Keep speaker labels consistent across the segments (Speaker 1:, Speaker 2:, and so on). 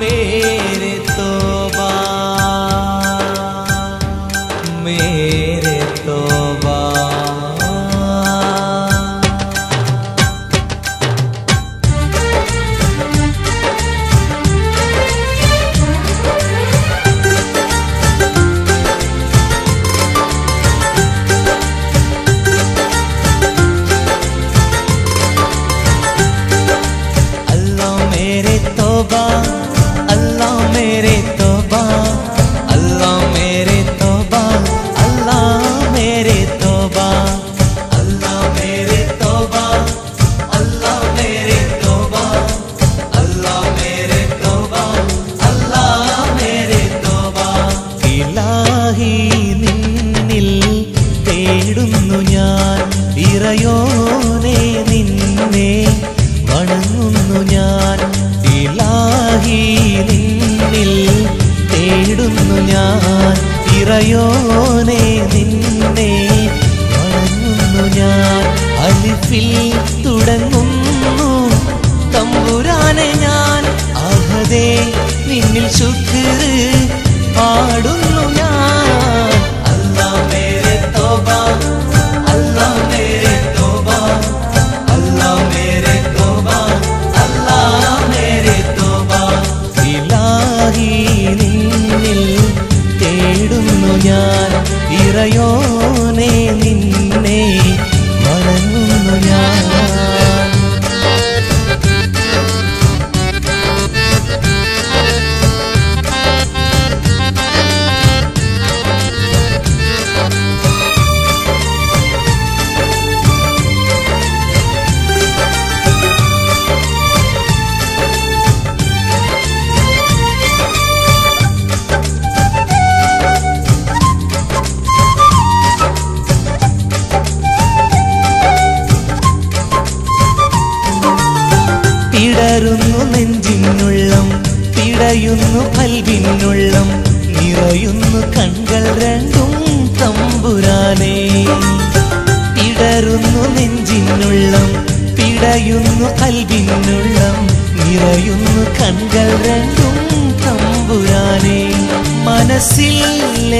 Speaker 1: तेरे तौबा मेरे तौबा। अल्लाह मेरे तौबा, अल्लाह मेरे तौबा, अल्लाह मेरे तौबा, अल्लाह मेरे तौबा, अल्लाह मेरे तौबा, अल्लाह मेरे तौबा, अल्लाह मेरे तौबा, अल्लाह मेरे तौबा। ഇലാഹി നിന്നിൽ തേടുന്നു ഞാൻ, ഇറയോനെ നിന്നെ വണങ്ങുന്നു ഞാൻ। ഇലാഹി നിന്നിൽ തേടുന്നു ഞാൻ, ഇറയോനെ നിന്നെ വണങ്ങുന്നു ഞാൻ। അലിഫിൽ തുടങ്ങുന്നു തമ്പുരാനെ ഞാൻ, അഹദേ നിന്നിൽ ശുക്ർ പാടുന്നു ഞാൻ। അല്ലാഹ് മേരെ തൗബ, അല്ലാഹ് മേരെ തൗബ, അല്ലാഹ് മേരെ തൗബ, അല്ലാഹ് മേരെ തൗബ। ഇലാഹി നിന്നിൽ തേടുന്നു ഞാൻ, ഇറയോനെ നിന്നെ വണങ്ങുന്നു ഞാൻ। പിടരുന്നു നെഞ്ചിനുള്ളം, പിടയുന്നു കൽവിനുള്ളം, നിറയുന്നു കൺകൾ രണ്ടും തമ്പുരാനേ। പിടരുന്നു നെഞ്ചിനുള്ളം, പിടയുന്നു കൽവിനുള്ളം, നിറയുന്നു കൺകൾ രണ്ടും തമ്പുരാനേ। മനസ്സിൽ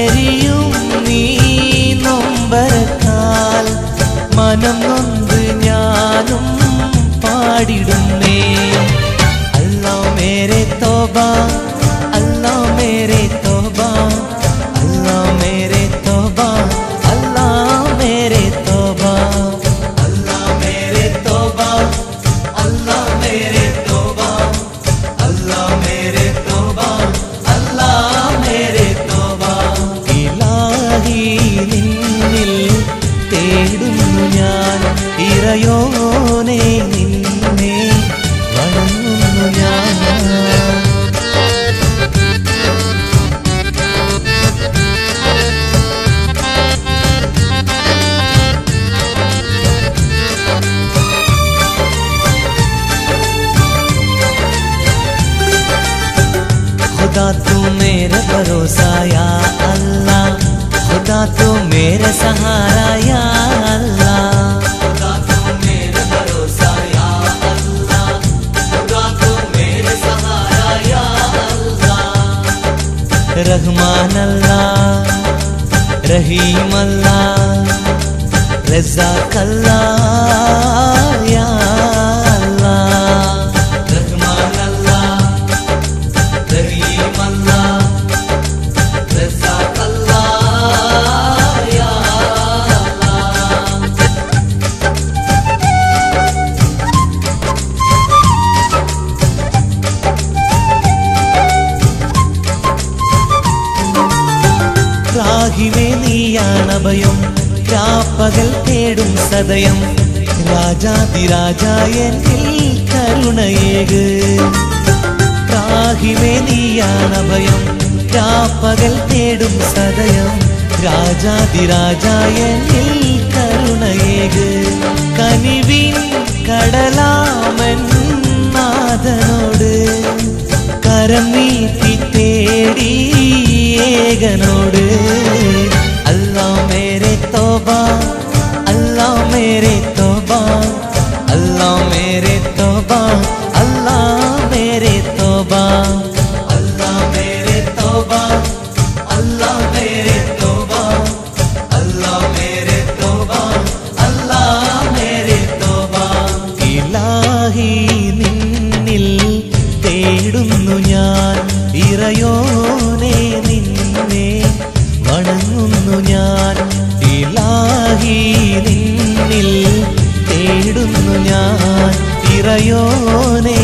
Speaker 1: എരിയും നീ നൊമ്പരത്താൽ, മനം നൊന്ത് ഞാനും പാടിടുന്നേ। അല്ലാഹ് മേരെ തൗബ, അല്ലാഹ് മേരെ തൗബ, അല്ലാഹ് മേരെ തൗബ, അല്ലാഹ് മേരെ തൗബ, അല്ലാഹ് മേരെ തൗബ, അല്ലാഹ് മേരെ തൗബ, അല്ലാഹ് മേരെ തൗബ, അല്ലാഹ് മേരെ തൗബ। ഇലാഹി നിന്നിൽ തേടുന്നു ഞാൻ, ഇറയോനെ നിന്നെ വണങ്ങുന്നു ഞാൻ। खुदा तू मेरा भरोसा या अल्लाह, खुदा तू मेरा सहारा या अल्लाह, खुदा तू मेरा भरोसा या अल्लाह, खुदा तू मेरा सहारा या अल्लाह। रहमान अल्लाह, रहीम अल्लाह, रज़ाक अल्लाह या अल्लाह। रहमान अल्लाह, रहीम अल्लाह, रज़ाक अल्लाह या अल्लाह। രാഹിവേ നീയാണഭയം, രാപ്പകൽ തേടും സദയം, രാജാതിരാജായ എന്നിൽ കരുണയേക്। രാഹിവേ നീയാണഭയം, രാപ്പകൽ തേടും സദയം, രാജാതിരാജായ എന്നിൽ കരുണയേക്। കനിവിൻ കടലാമൻ നാഥനോട് കരം നീട്ടി തേടി ഏകനോട്। അല്ലാഹ് മേരെ തൗബ, अल्लाह मेरे तौबा, अल्लाह मेरे तौबा, अल्लाह मेरे तौबा, തേടുന്നു ഞാൻ ഇറയോനെ നിന്നെ വണങ്ങുന്നു ഞാൻ ഇലാഹി നിന്നിൽ തേടുന്നു ഞാൻ ഇറയോനെ